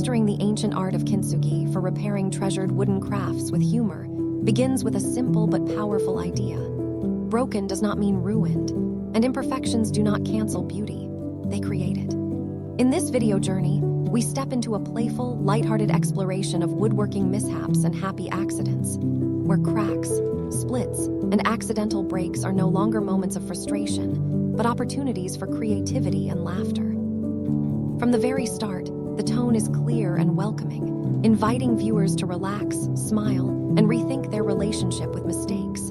Mastering the ancient art of Kintsugi for repairing treasured wooden crafts with humor begins with a simple but powerful idea. Broken does not mean ruined, and imperfections do not cancel beauty. They create it. In this video journey, we step into a playful, lighthearted exploration of woodworking mishaps and happy accidents, where cracks, splits, and accidental breaks are no longer moments of frustration, but opportunities for creativity and laughter. From the very start, the tone is clear and welcoming, inviting viewers to relax, smile, and rethink their relationship with mistakes.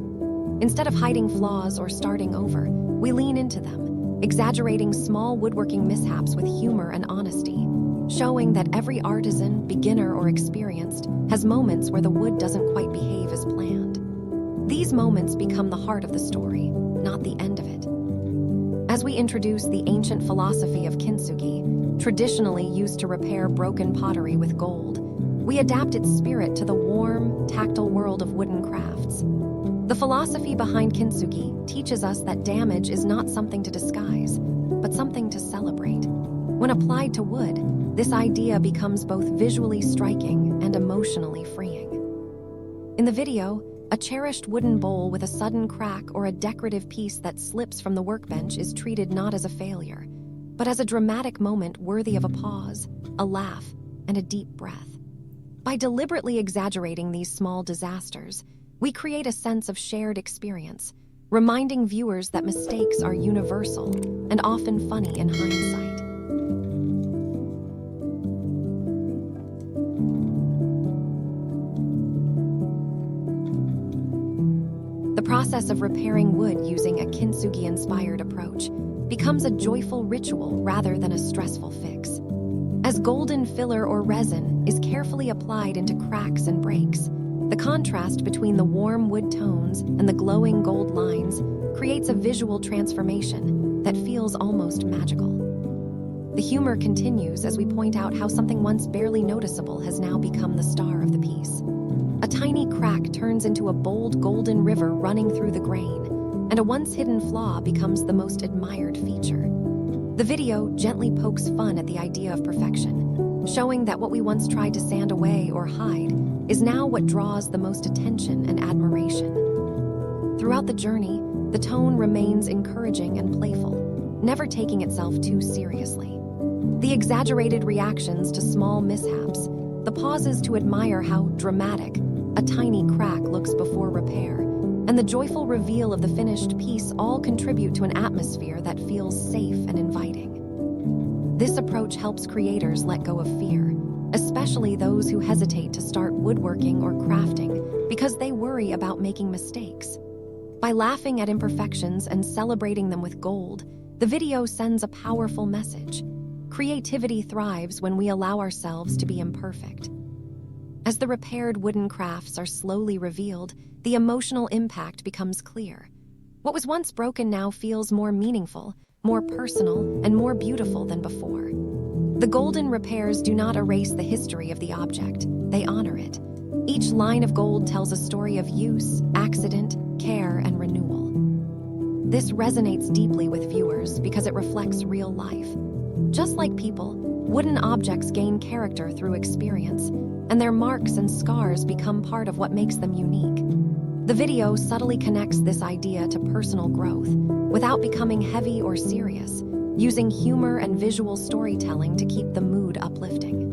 Instead of hiding flaws or starting over, we lean into them, exaggerating small woodworking mishaps with humor and honesty, showing that every artisan, beginner or experienced, has moments where the wood doesn't quite behave as planned. These moments become the heart of the story, not the end of it. As we introduce the ancient philosophy of Kintsugi, traditionally used to repair broken pottery with gold, we adapt its spirit to the warm, tactile world of wooden crafts. The philosophy behind Kintsugi teaches us that damage is not something to disguise, but something to celebrate. When applied to wood, this idea becomes both visually striking and emotionally freeing. In the video, a cherished wooden bowl with a sudden crack or a decorative piece that slips from the workbench is treated not as a failure, but as a dramatic moment worthy of a pause, a laugh, and a deep breath. By deliberately exaggerating these small disasters, we create a sense of shared experience, reminding viewers that mistakes are universal and often funny in hindsight. The process of repairing wood using a Kintsugi-inspired approach becomes a joyful ritual rather than a stressful fix. As golden filler or resin is carefully applied into cracks and breaks, the contrast between the warm wood tones and the glowing gold lines creates a visual transformation that feels almost magical. The humor continues as we point out how something once barely noticeable has now become the star of the piece. A tiny crack turns into a bold golden river running through the grain, and a once hidden flaw becomes the most admired feature. The video gently pokes fun at the idea of perfection, showing that what we once tried to sand away or hide is now what draws the most attention and admiration. Throughout the journey, the tone remains encouraging and playful, never taking itself too seriously. The exaggerated reactions to small mishaps, the pauses to admire how dramatic a tiny crack looks before repair, and the joyful reveal of the finished piece all contribute to an atmosphere that feels safe and inviting. This approach helps creators let go of fear, especially those who hesitate to start woodworking or crafting because they worry about making mistakes. By laughing at imperfections and celebrating them with gold, the video sends a powerful message. Creativity thrives when we allow ourselves to be imperfect. As the repaired wooden crafts are slowly revealed, the emotional impact becomes clear. What was once broken now feels more meaningful, more personal, and more beautiful than before. The golden repairs do not erase the history of the object, they honor it. Each line of gold tells a story of use, accident, care, and renewal. This resonates deeply with viewers because it reflects real life. Just like people, wooden objects gain character through experience, and their marks and scars become part of what makes them unique. The video subtly connects this idea to personal growth, without becoming heavy or serious, using humor and visual storytelling to keep the mood uplifting.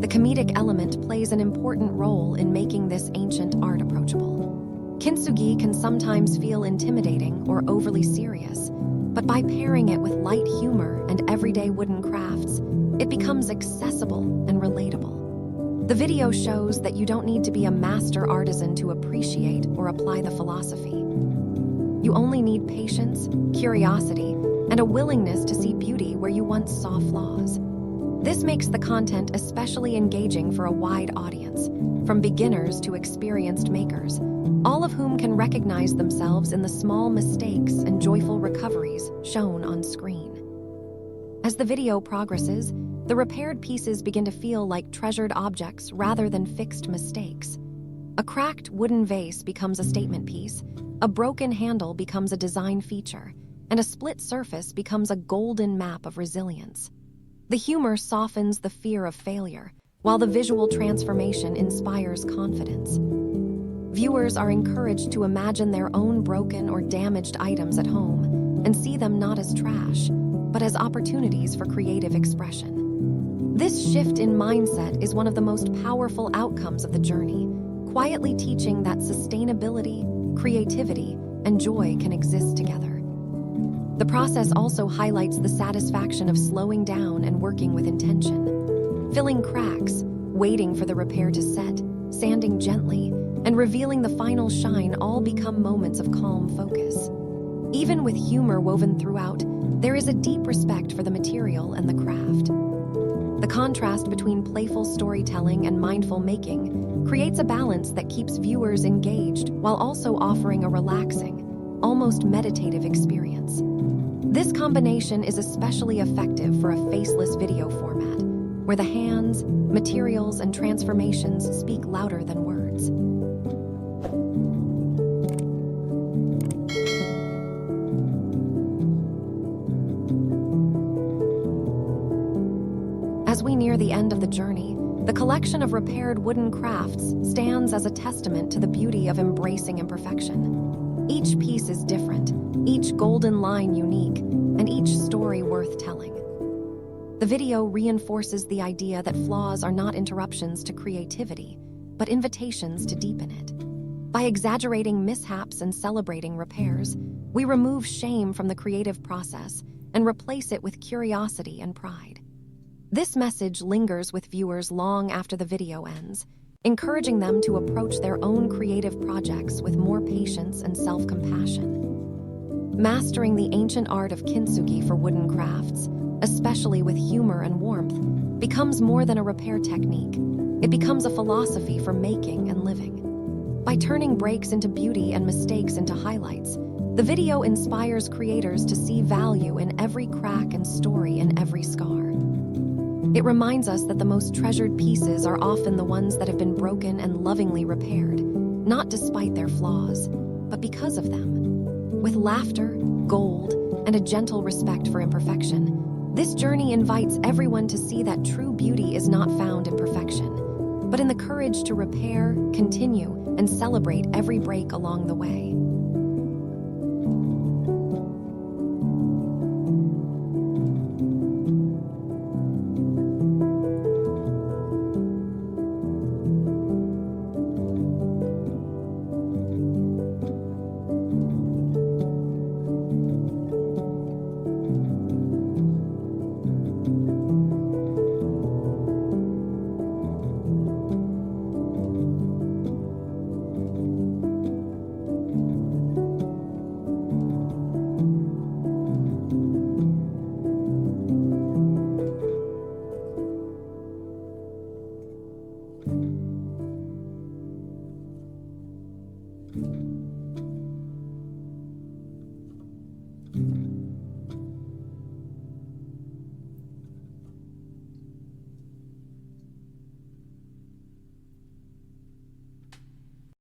The comedic element plays an important role in making this ancient art approachable. Kintsugi can sometimes feel intimidating or overly serious, but by pairing it with light humor and everyday wooden crafts, it becomes accessible and relatable. The video shows that you don't need to be a master artisan to appreciate or apply the philosophy. You only need patience, curiosity, and a willingness to see beauty where you once saw flaws. This makes the content especially engaging for a wide audience, from beginners to experienced makers, all of whom can recognize themselves in the small mistakes and joyful recoveries shown on screen. As the video progresses, the repaired pieces begin to feel like treasured objects rather than fixed mistakes. A cracked wooden vase becomes a statement piece, a broken handle becomes a design feature, and a split surface becomes a golden map of resilience. The humor softens the fear of failure, while the visual transformation inspires confidence. Viewers are encouraged to imagine their own broken or damaged items at home and see them not as trash, but as opportunities for creative expression. This shift in mindset is one of the most powerful outcomes of the journey, quietly teaching that sustainability, creativity, and joy can exist together. The process also highlights the satisfaction of slowing down and working with intention. Filling cracks, waiting for the repair to set, sanding gently, and revealing the final shine all become moments of calm focus. Even with humor woven throughout, there is a deep respect for the material and the craft. The contrast between playful storytelling and mindful making creates a balance that keeps viewers engaged while also offering a relaxing, almost meditative experience. This combination is especially effective for a faceless video format, where the hands, materials, and transformations speak louder than words. As we near the end of the journey, the collection of repaired wooden crafts stands as a testament to the beauty of embracing imperfection. Each piece is different, each golden line unique, and each story worth telling. The video reinforces the idea that flaws are not interruptions to creativity, but invitations to deepen it. By exaggerating mishaps and celebrating repairs, we remove shame from the creative process and replace it with curiosity and pride. This message lingers with viewers long after the video ends, encouraging them to approach their own creative projects with more patience and self-compassion. Mastering the ancient art of Kintsugi for wooden crafts, especially with humor and warmth, becomes more than a repair technique. It becomes a philosophy for making and living. By turning breaks into beauty and mistakes into highlights, the video inspires creators to see value in every crack and story in every scar. It reminds us that the most treasured pieces are often the ones that have been broken and lovingly repaired, not despite their flaws, but because of them. With laughter, gold, and a gentle respect for imperfection, this journey invites everyone to see that true beauty is not found in perfection, but in the courage to repair, continue, and celebrate every break along the way.